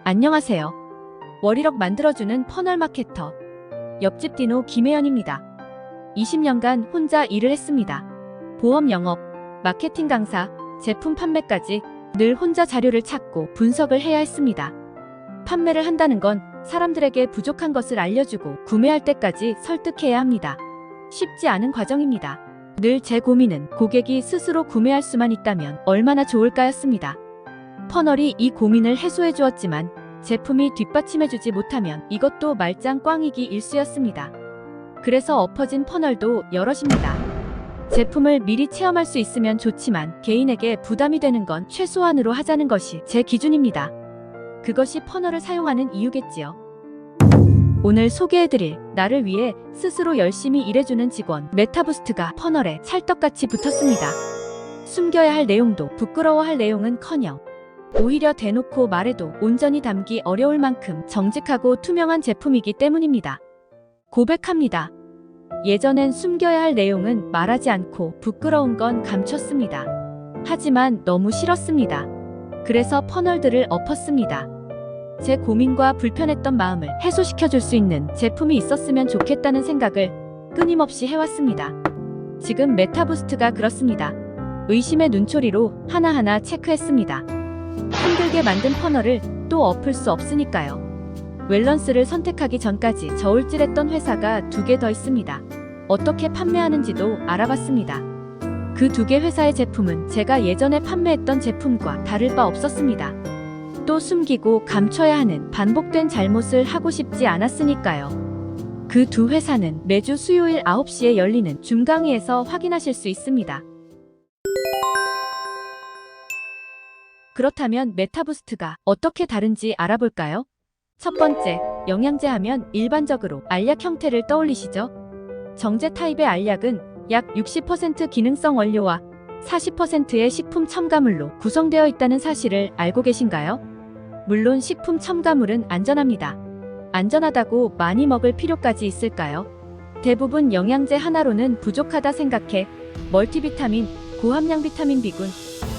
안녕하세요. 월일억 만들어주는 퍼널 마케터 옆집 디노 김혜연입니다. 20년간 혼자 일을 했습니다. 보험 영업, 마케팅 강사, 제품 판매까지 늘 혼자 자료를 찾고 분석을 해야 했습니다. 판매를 한다는 건 사람들에게 부족한 것을 알려주고 구매할 때까지 설득해야 합니다. 쉽지 않은 과정입니다. 늘 제 고민은 고객이 스스로 구매할 수만 있다면 얼마나 좋을까였습니다. 퍼널이 이 고민을 해소해 주었지만 제품이 뒷받침해주지 못하면 이것도 말짱 꽝이기 일쑤였습니다. 그래서 엎어진 퍼널도 여럿입니다. 제품을 미리 체험할 수 있으면 좋지만 개인에게 부담이 되는 건 최소한으로 하자는 것이 제 기준입니다. 그것이 퍼널을 사용하는 이유겠지요. 오늘 소개해드릴 나를 위해 스스로 열심히 일해주는 직원 메타부스트가 퍼널에 찰떡같이 붙었습니다. 숨겨야 할 내용도 부끄러워할 내용은커녕 오히려 대놓고 말해도 온전히 담기 어려울 만큼 정직하고 투명한 제품이기 때문입니다. 고백합니다. 예전엔 숨겨야 할 내용은 말하지 않고 부끄러운 건 감췄습니다. 하지만 너무 싫었습니다. 그래서 퍼널들을 엎었습니다. 제 고민과 불편했던 마음을 해소시켜줄 수 있는 제품이 있었으면 좋겠다는 생각을 끊임없이 해왔습니다. 지금 메타부스트가 그렇습니다. 의심의 눈초리로 하나하나 체크했습니다. 힘들게 만든 퍼널을 또 엎을 수 없으니까요. 웰런스를 선택하기 전까지 저울질했던 회사가 2개 더 있습니다. 어떻게 판매하는지도 알아봤습니다. 그 2개 회사의 제품은 제가 예전에 판매했던 제품과 다를 바 없었습니다. 또 숨기고 감춰야 하는 반복된 잘못을 하고 싶지 않았으니까요. 그 2 회사는 매주 수요일 9시에 열리는 줌 강의에서 확인하실 수 있습니다. 그렇다면 메타부스트가 어떻게 다른지 알아볼까요? 첫 번째, 영양제 하면 일반적으로 알약 형태를 떠올리시죠? 정제 타입의 알약은 약 60% 기능성 원료와 40%의 식품 첨가물로 구성되어 있다는 사실을 알고 계신가요? 물론 식품 첨가물은 안전합니다. 안전하다고 많이 먹을 필요까지 있을까요? 대부분 영양제 하나로는 부족하다 생각해 멀티비타민, 고함량 비타민 B군,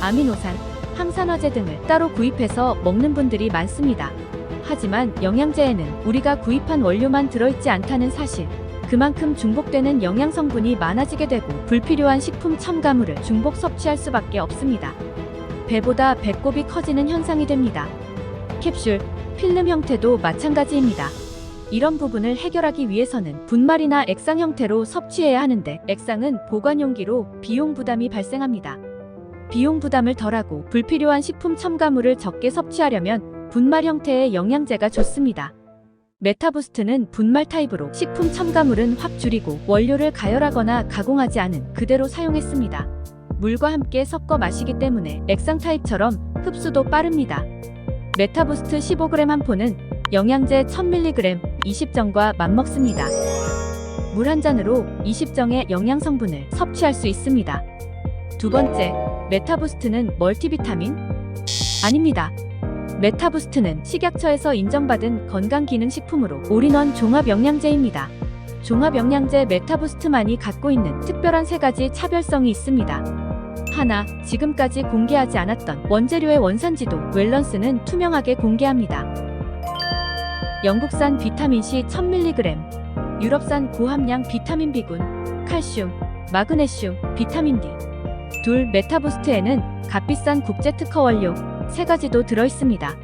아미노산, 항산화제 등을 따로 구입해서 먹는 분들이 많습니다. 하지만 영양제에는 우리가 구입한 원료만 들어있지 않다는 사실, 그만큼 중복되는 영양 성분이 많아지게 되고 불필요한 식품 첨가물을 중복 섭취할 수밖에 없습니다. 배보다 배꼽이 커지는 현상이 됩니다. 캡슐, 필름 형태도 마찬가지입니다. 이런 부분을 해결하기 위해서는 분말이나 액상 형태로 섭취해야 하는데 액상은 보관 용기로 비용 부담이 발생합니다. 비용 부담을 덜하고 불필요한 식품 첨가물을 적게 섭취하려면 분말 형태의 영양제가 좋습니다. 메타부스트는 분말 타입으로 식품 첨가물은 확 줄이고 원료를 가열하거나 가공하지 않은 그대로 사용했습니다. 물과 함께 섞어 마시기 때문에 액상 타입처럼 흡수도 빠릅니다. 메타부스트 15g 한 포는 영양제 1000mg 20정과 맞먹습니다. 물 한 잔으로 20정의 영양 성분을 섭취할 수 있습니다. 두 번째, 메타부스트는 멀티비타민? 아닙니다. 메타부스트는 식약처에서 인정받은 건강기능식품으로 올인원 종합영양제입니다. 종합영양제 메타부스트만이 갖고 있는 특별한 3가지 차별성이 있습니다. 하나, 지금까지 공개하지 않았던 원재료의 원산지도 웰런스는 투명하게 공개합니다. 영국산 비타민C 1000mg, 유럽산 고함량 비타민 B군, 칼슘, 마그네슘, 비타민 D. 둘, 메타부스트에는 값비싼 국제특허 원료 3가지도 들어있습니다.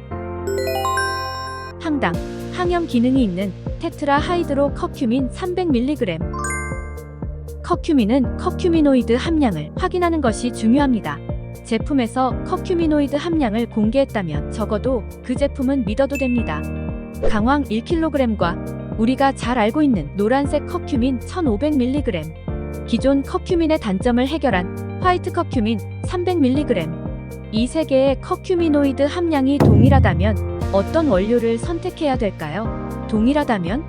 항당, 항염 기능이 있는 테트라 하이드로 커큐민 300mg. 커큐민은 커큐미노이드 함량을 확인하는 것이 중요합니다. 제품에서 커큐미노이드 함량을 공개했다면 적어도 그 제품은 믿어도 됩니다. 강황 1kg과 우리가 잘 알고 있는 노란색 커큐민 1500mg, 기존 커큐민의 단점을 해결한 화이트 커큐민 300mg. 이 3개의 커큐미노이드 함량이 동일하다면 어떤 원료를 선택해야 될까요? 동일하다면?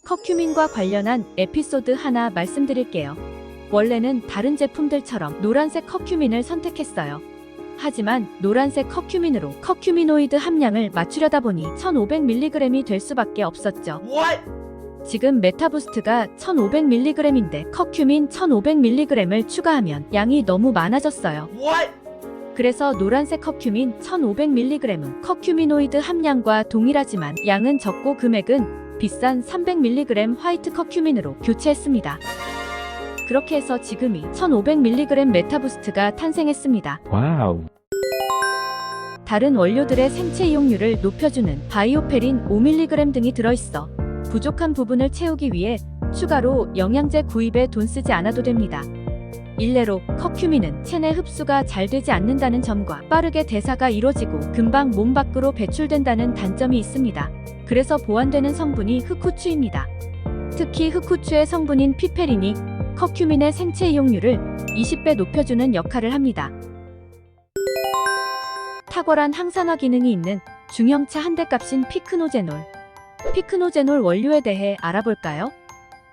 커큐민과 관련한 에피소드 하나 말씀드릴게요. 원래는 다른 제품들처럼 노란색 커큐민을 선택했어요. 하지만 노란색 커큐민으로 커큐미노이드 함량을 맞추려다 보니 1500mg이 될 수밖에 없었죠. What? 지금 메타부스트가 1500mg인데 커큐민 1500mg을 추가하면 양이 너무 많아졌어요. What? 그래서 노란색 커큐민 1500mg은 커큐미노이드 함량과 동일하지만 양은 적고 금액은 비싼 300mg 화이트 커큐민으로 교체했습니다. 그렇게 해서 지금이 1500mg 메타부스트가 탄생했습니다. 와우. 다른 원료들의 생체 이용률을 높여주는 바이오페린 5mg 등이 들어있어 부족한 부분을 채우기 위해 추가로 영양제 구입에 돈 쓰지 않아도 됩니다. 일례로 커큐민은 체내 흡수가 잘 되지 않는다는 점과 빠르게 대사가 이루어지고 금방 몸 밖으로 배출된다는 단점이 있습니다. 그래서 보완되는 성분이 흑후추입니다. 특히 흑후추의 성분인 피페린이 커큐민의 생체 이용률을 20배 높여주는 역할을 합니다. 탁월한 항산화 기능이 있는 중형차 한 대 값인 피크노제놀. 피크노제놀 원료에 대해 알아볼까요?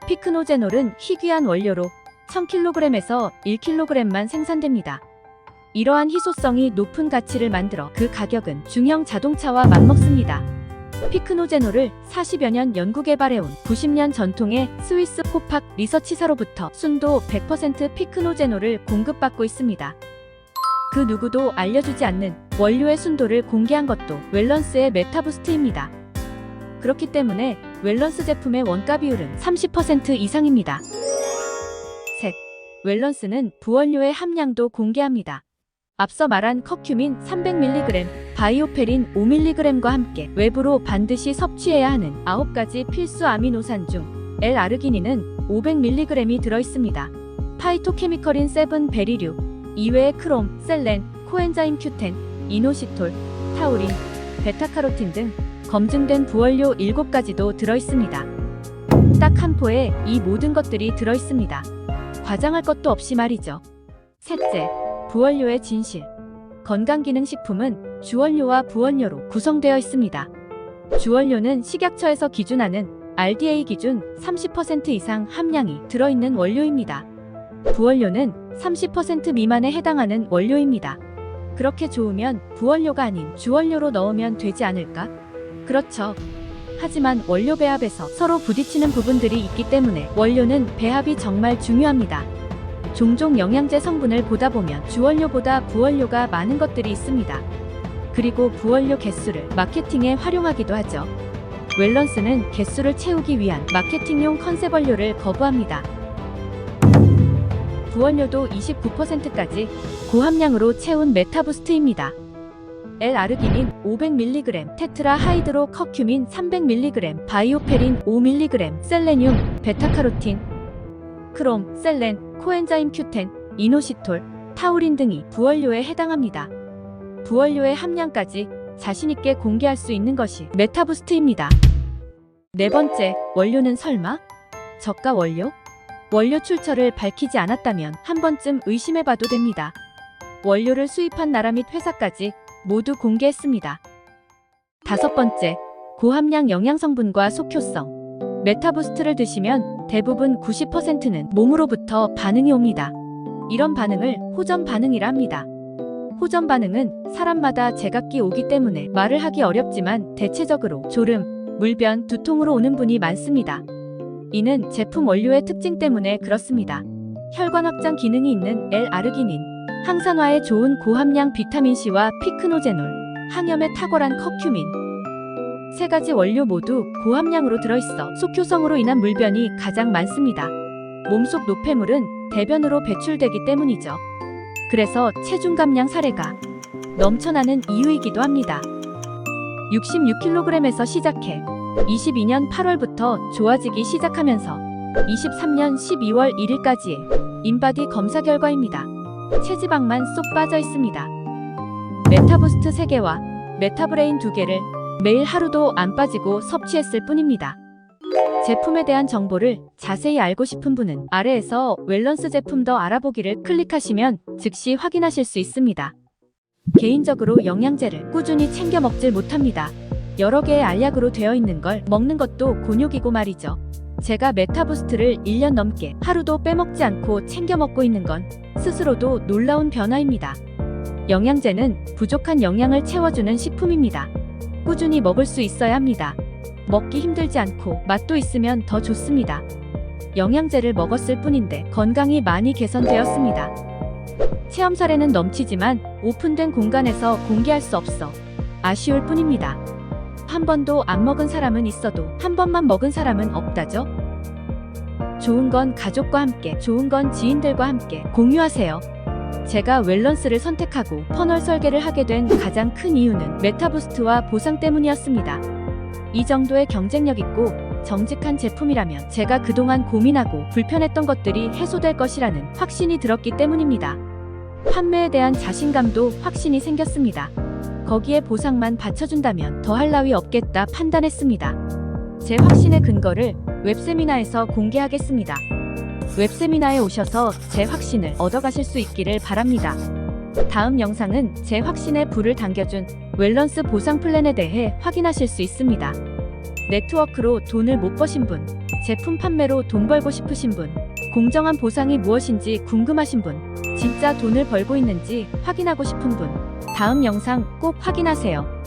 피크노제놀은 희귀한 원료로 1000kg에서 1kg만 생산됩니다. 이러한 희소성이 높은 가치를 만들어 그 가격은 중형 자동차와 맞먹습니다. 피크노제놀을 40여 년 연구 개발해온 90년 전통의 스위스 코팍 리서치사로부터 순도 100% 피크노제놀을 공급받고 있습니다. 그 누구도 알려주지 않는 원료의 순도를 공개한 것도 웰런스의 메타부스트입니다. 그렇기 때문에 웰런스 제품의 원가 비율은 30% 이상입니다. 셋. 웰런스는 부원료의 함량도 공개합니다. 앞서 말한 커큐민 300mg, 바이오페린 5mg과 함께 외부로 반드시 섭취해야 하는 9가지 필수 아미노산 중 L-아르기닌은 500mg이 들어있습니다. 파이토케미컬인 7베리류, 이외에 크롬, 셀렌, 코엔자임 Q10, 이노시톨, 타우린, 베타카로틴 등 검증된 부원료 7가지도 들어있습니다. 딱 한 포에 이 모든 것들이 들어있습니다. 과장할 것도 없이 말이죠. 셋째, 부원료의 진실. 건강기능식품은 주원료와 부원료로 구성되어 있습니다. 주원료는 식약처에서 기준하는 RDA 기준 30% 이상 함량이 들어있는 원료입니다. 부원료는 30% 미만에 해당하는 원료입니다. 그렇게 좋으면 부원료가 아닌 주원료로 넣으면 되지 않을까? 그렇죠. 하지만 원료 배합에서 서로 부딪히는 부분들이 있기 때문에 원료는 배합이 정말 중요합니다. 종종 영양제 성분을 보다 보면 주원료보다 부원료가 많은 것들이 있습니다. 그리고 부원료 개수를 마케팅에 활용하기도 하죠. 웰런스는 개수를 채우기 위한 마케팅용 컨셉 원료를 거부합니다. 부원료도 29%까지 고함량으로 채운 메타부스트입니다. L-아르기닌 500mg, 테트라 하이드로 커큐민 300mg, 바이오페린 5mg, 셀레늄, 베타카로틴, 크롬, 셀렌, 코엔자임 Q10, 이노시톨, 타우린 등이 부원료에 해당합니다. 부원료의 함량까지 자신있게 공개할 수 있는 것이 메타부스트입니다. 네 번째, 원료는 설마? 저가 원료? 원료 출처를 밝히지 않았다면 한 번쯤 의심해봐도 됩니다. 원료를 수입한 나라 및 회사까지 모두 공개했습니다. 다섯 번째, 고함량 영양성분과 속효성. 메타부스트를 드시면 대부분 90%는 몸으로부터 반응이 옵니다. 이런 반응을 호전 반응이라 합니다. 호전 반응은 사람마다 제각기 오기 때문에 말을 하기 어렵지만 대체적으로 졸음, 물변, 두통으로 오는 분이 많습니다. 이는 제품 원료의 특징 때문에 그렇습니다. 혈관 확장 기능이 있는 L-아르기닌, 항산화에 좋은 고함량 비타민C와 피크노제놀, 항염에 탁월한 커큐민. 세 가지 원료 모두 고함량으로 들어있어 속효성으로 인한 물변이 가장 많습니다. 몸속 노폐물은 대변으로 배출되기 때문이죠. 그래서 체중 감량 사례가 넘쳐나는 이유이기도 합니다. 66kg에서 시작해 22년 8월부터 좋아지기 시작하면서 23년 12월 1일까지의 인바디 검사 결과입니다. 체지방만 쏙 빠져 있습니다. 메타부스트 3개와 메타브레인 2개를 매일 하루도 안 빠지고 섭취했을 뿐입니다. 제품에 대한 정보를 자세히 알고 싶은 분은 아래에서 웰런스 제품 더 알아보기를 클릭하시면 즉시 확인하실 수 있습니다. 개인적으로 영양제를 꾸준히 챙겨 먹질 못합니다. 여러 개의 알약으로 되어 있는 걸 먹는 것도 곤욕이고 말이죠. 제가 메타부스트를 1년 넘게 하루도 빼먹지 않고 챙겨 먹고 있는 건 스스로도 놀라운 변화입니다. 영양제는 부족한 영양을 채워주는 식품입니다. 꾸준히 먹을 수 있어야 합니다. 먹기 힘들지 않고 맛도 있으면 더 좋습니다. 영양제를 먹었을 뿐인데 건강이 많이 개선되었습니다. 체험 사례는 넘치지만 오픈된 공간에서 공개할 수 없어 아쉬울 뿐입니다. 한 번도 안 먹은 사람은 있어도 한 번만 먹은 사람은 없다죠? 좋은 건 가족과 함께, 좋은 건 지인들과 함께 공유하세요. 제가 웰런스를 선택하고 퍼널 설계를 하게 된 가장 큰 이유는 메타부스트와 보상 때문이었습니다. 이 정도의 경쟁력 있고 정직한 제품이라면 제가 그동안 고민하고 불편했던 것들이 해소될 것이라는 확신이 들었기 때문입니다. 판매에 대한 자신감도 확신이 생겼습니다. 거기에 보상만 받쳐준다면 더할 나위 없겠다 판단했습니다. 제 확신의 근거를 웹세미나에서 공개하겠습니다. 웹세미나에 오셔서 제 확신을 얻어가실 수 있기를 바랍니다. 다음 영상은 제 확신에 불을 당겨준 웰런스 보상 플랜에 대해 확인하실 수 있습니다. 네트워크로 돈을 못 버신 분, 제품 판매로 돈 벌고 싶으신 분, 공정한 보상이 무엇인지 궁금하신 분, 진짜 돈을 벌고 있는지 확인하고 싶은 분, 다음 영상 꼭 확인하세요.